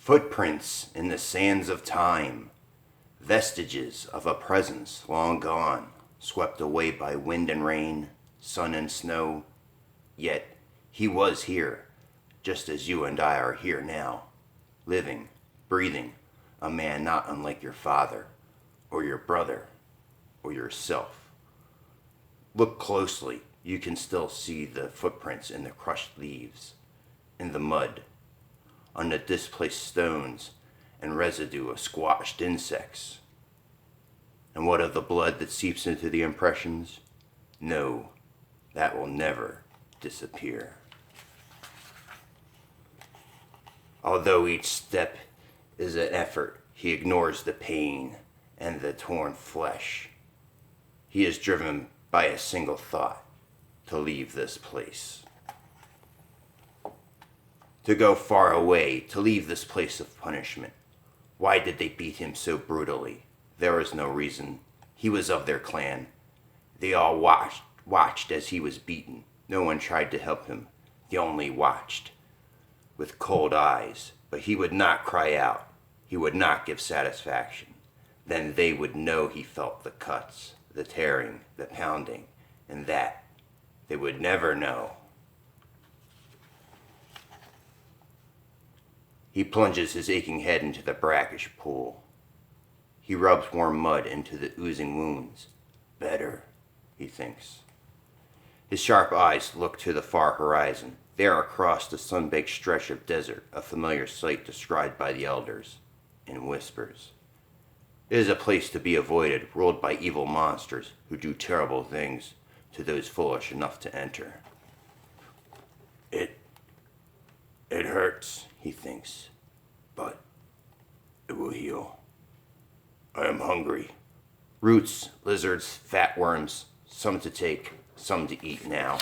Footprints in the sands of time, vestiges of a presence long gone, swept away by wind and rain, sun and snow. Yet he was here, just as you and I are here now, living, breathing, a man not unlike your father, or your brother, or yourself. Look closely, you can still see the footprints in the crushed leaves, in the mud, on the displaced stones, and residue of squashed insects. And what of the blood that seeps into the impressions? No, that will never disappear. Although each step is an effort, he ignores the pain and the torn flesh. He is driven by a single thought: to leave this place. To go far away, to leave this place of punishment. Why did they beat him so brutally? There was no reason. He was of their clan. They all watched as he was beaten. No one tried to help him. They only watched with cold eyes. But he would not cry out. He would not give satisfaction. Then they would know he felt the cuts, the tearing, the pounding, and that they would never know. He plunges his aching head into the brackish pool. He rubs warm mud into the oozing wounds. Better, he thinks. His sharp eyes look to the far horizon. There across the sun-baked stretch of desert, a familiar sight described by the elders, in whispers. It is a place to be avoided, ruled by evil monsters who do terrible things to those foolish enough to enter. It hurts, he thinks, but it will heal. I am hungry. Roots, lizards, fat worms, some to take, some to eat now.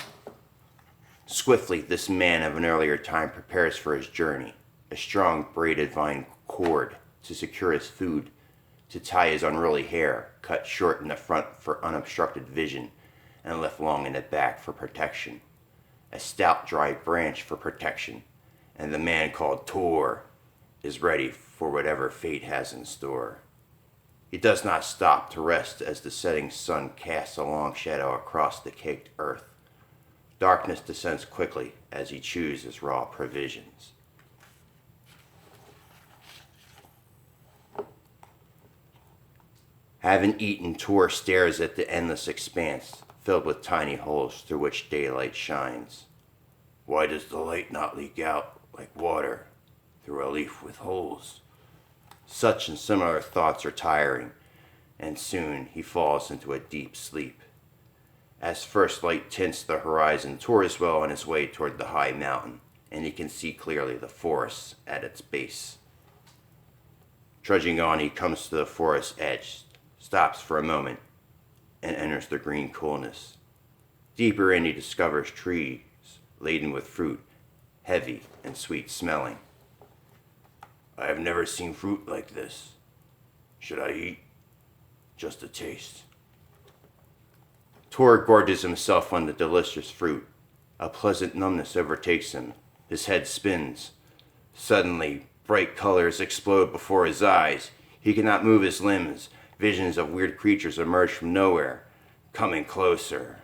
Swiftly, this man of an earlier time prepares for his journey, a strong braided vine cord to secure his food, to tie his unruly hair, cut short in the front for unobstructed vision, and left long in the back for protection. A stout dry branch for protection, and the man called TOR is ready for whatever fate has in store. He does not stop to rest as the setting sun casts a long shadow across the caked earth. Darkness descends quickly as he chews his raw provisions. Having eaten, TOR stares at the endless expanse, filled with tiny holes through which daylight shines. Why does the light not leak out like water through a leaf with holes? Such and similar thoughts are tiring, and soon he falls into a deep sleep. As first light tints the horizon, TOR is well on his way toward the high mountain, and he can see clearly the forest at its base. Trudging on, he comes to the forest edge, stops for a moment, and enters the green coolness. Deeper in, he discovers trees laden with fruit, heavy and sweet smelling. I have never seen fruit like this. Should I eat? Just a taste. TOR gorges himself on the delicious fruit. A pleasant numbness overtakes him. His head spins. Suddenly, bright colors explode before his eyes. He cannot move his limbs. Visions of weird creatures emerge from nowhere, coming closer.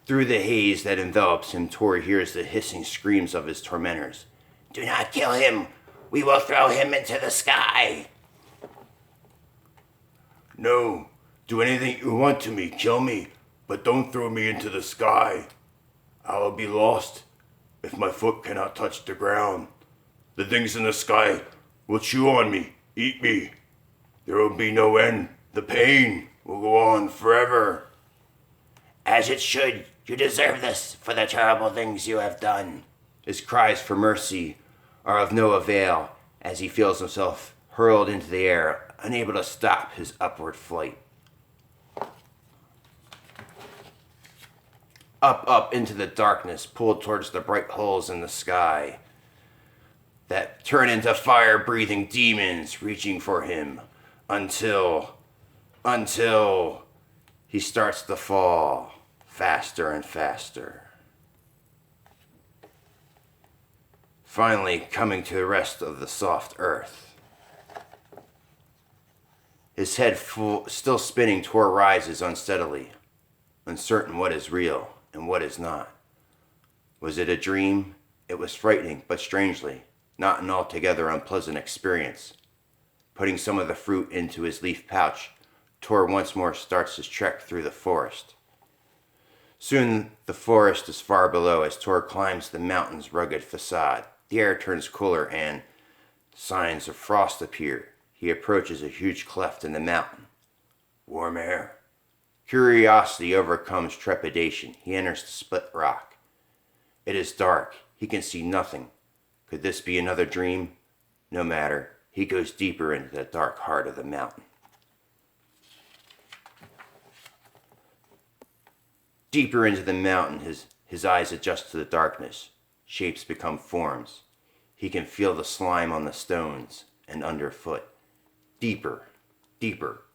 Through the haze that envelops him, TOR hears the hissing screams of his tormentors. Do not kill him! We will throw him into the sky! No, do anything you want to me, kill me, but don't throw me into the sky. I will be lost if my foot cannot touch the ground. The things in the sky will chew on me, eat me. There will be no end. The pain will go on forever. As it should. You deserve this for the terrible things you have done. His cries for mercy are of no avail as he feels himself hurled into the air, unable to stop his upward flight. Up into the darkness, pulled towards the bright holes in the sky. that turn into fire-breathing demons reaching for him until he starts to fall faster and faster. Finally coming to the rest of the soft earth. His head still spinning, Tor rises unsteadily, uncertain what is real and what is not. Was it a dream? It was frightening, but strangely, not an altogether unpleasant experience. Putting some of the fruit into his leaf pouch, Tor once more starts his trek through the forest. Soon the forest is far below as Tor climbs the mountain's rugged facade. The air turns cooler and signs of frost appear. He approaches a huge cleft in the mountain. Warm air. Curiosity overcomes trepidation. He enters the split rock. It is dark. He can see nothing. Could this be another dream? No matter. He goes deeper into the dark heart of the mountain. Deeper into the mountain, his eyes adjust to the darkness. Shapes become forms. He can feel the slime on the stones and underfoot. Deeper, deeper.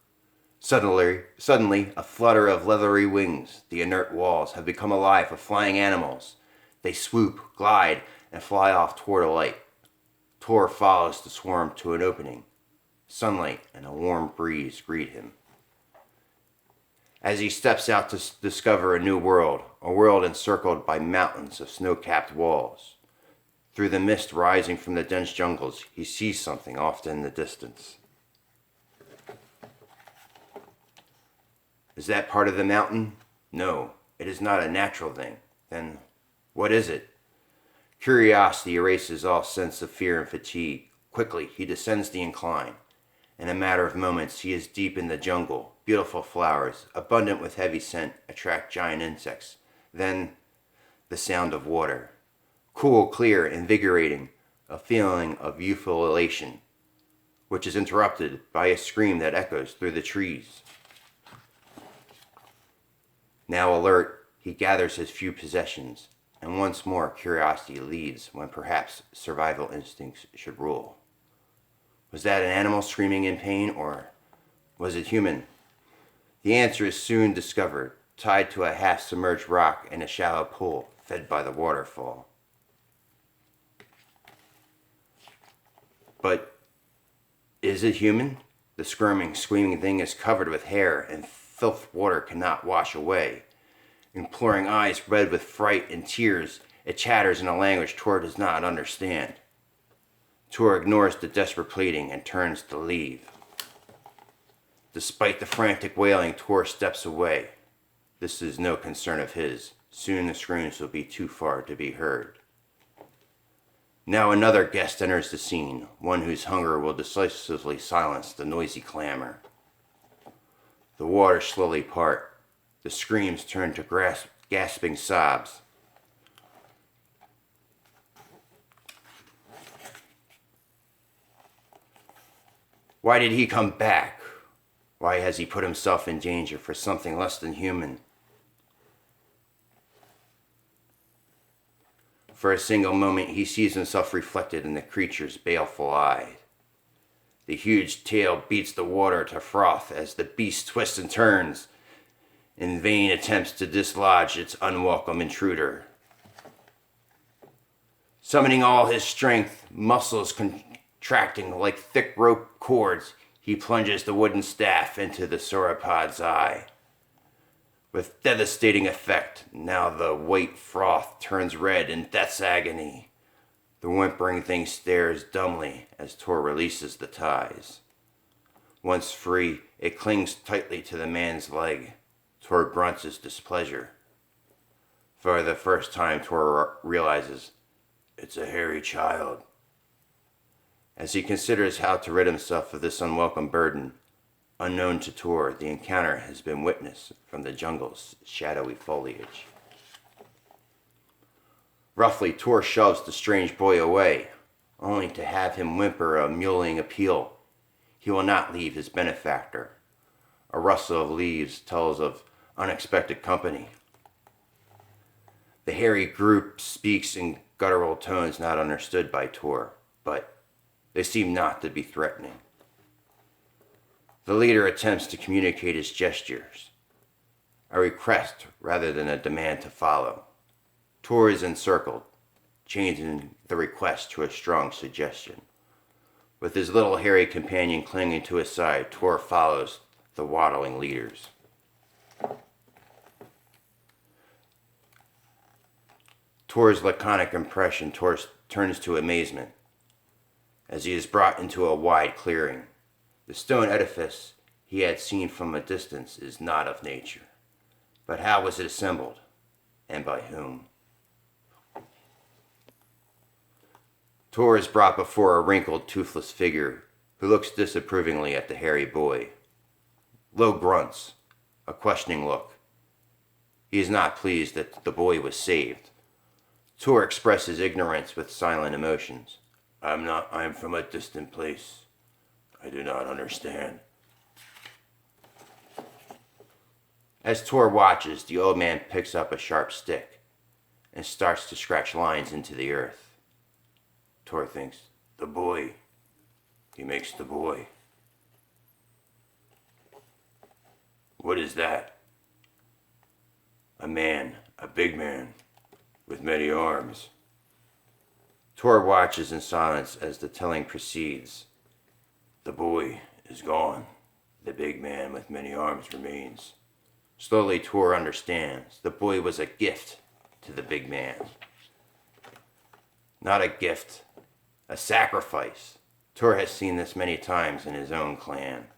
Suddenly, a flutter of leathery wings. The inert walls have become alive with flying animals. They swoop, glide, and fly off toward a light. Tor follows the swarm to an opening. Sunlight and a warm breeze greet him. As he steps out to discover a new world, a world encircled by mountains of snow-capped walls. Through the mist rising from the dense jungles, he sees something off in the distance. Is that part of the mountain? No, it is not a natural thing. Then what is it? Curiosity erases all sense of fear and fatigue. Quickly, he descends the incline. In a matter of moments, he is deep in the jungle. Beautiful flowers, abundant with heavy scent, attract giant insects. Then, the sound of water. Cool, clear, invigorating, a feeling of youthful elation, which is interrupted by a scream that echoes through the trees. Now alert, he gathers his few possessions, and once more curiosity leads when perhaps survival instincts should rule. Was that an animal screaming in pain, or was it human? The answer is soon discovered, tied to a half-submerged rock in a shallow pool fed by the waterfall. But is it human? The squirming, screaming thing is covered with hair, and filth water cannot wash away. Imploring eyes red with fright and tears, it chatters in a language Tor does not understand. Tor ignores the desperate pleading and turns to leave. Despite the frantic wailing, Tor steps away. This is no concern of his. Soon the screams will be too far to be heard. Now another guest enters the scene, one whose hunger will decisively silence the noisy clamor. The waters slowly part. The screams turn to gasping sobs. Why did he come back? Why has he put himself in danger for something less than human? For a single moment, he sees himself reflected in the creature's baleful eye. The huge tail beats the water to froth as the beast twists and turns, in vain attempts to dislodge its unwelcome intruder. Summoning all his strength, muscles contracting like thick rope cords, he plunges the wooden staff into the sauropod's eye. With devastating effect, now the white froth turns red in death's agony. The whimpering thing stares dumbly as Tor releases the ties. Once free, it clings tightly to the man's leg. Tor grunts his displeasure. For the first time, Tor realizes it's a hairy child. As he considers how to rid himself of this unwelcome burden, unknown to Tor, the encounter has been witnessed from the jungle's shadowy foliage. Roughly, Tor shoves the strange boy away, only to have him whimper a mewling appeal. He will not leave his benefactor. A rustle of leaves tells of unexpected company. The hairy group speaks in guttural tones not understood by Tor. but they seem not to be threatening. The leader attempts to communicate his gestures, a request rather than a demand to follow. TOR is encircled, changing the request to a strong suggestion. With his little hairy companion clinging to his side, TOR follows the waddling leaders. TOR's laconic impression turns to amazement as he is brought into a wide clearing. The stone edifice he had seen from a distance is not of nature. But how was it assembled, and by whom? TOR is brought before a wrinkled, toothless figure who looks disapprovingly at the hairy boy. Low grunts, a questioning look. He is not pleased that the boy was saved. TOR expresses ignorance with silent emotions. I am from a distant place. I do not understand. As TOR watches, the old man picks up a sharp stick and starts to scratch lines into the earth. TOR thinks, The boy. He makes the boy. What is that? A man, a big man, with many arms. TOR watches in silence as the telling proceeds. The boy is gone. The big man with many arms remains. Slowly, TOR understands. The boy was a gift to the big man. Not a gift, a sacrifice. TOR has seen this many times in his own clan.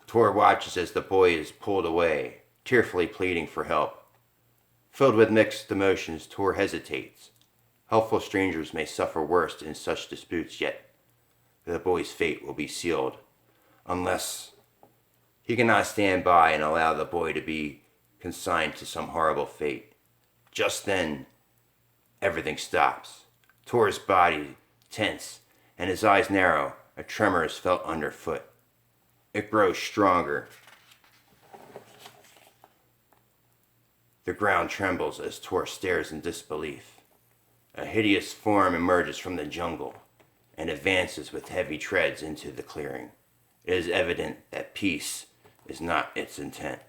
TOR watches as the boy is pulled away, tearfully pleading for help. Filled with mixed emotions, TOR hesitates. Helpful strangers may suffer worst in such disputes, yet the boy's fate will be sealed unless he cannot stand by and allow the boy to be consigned to some horrible fate. Just then, everything stops. TOR's body tense and his eyes narrow. A tremor is felt underfoot. It grows stronger. The ground trembles as TOR stares in disbelief. A hideous form emerges from the jungle and advances with heavy treads into the clearing. It is evident that peace is not its intent.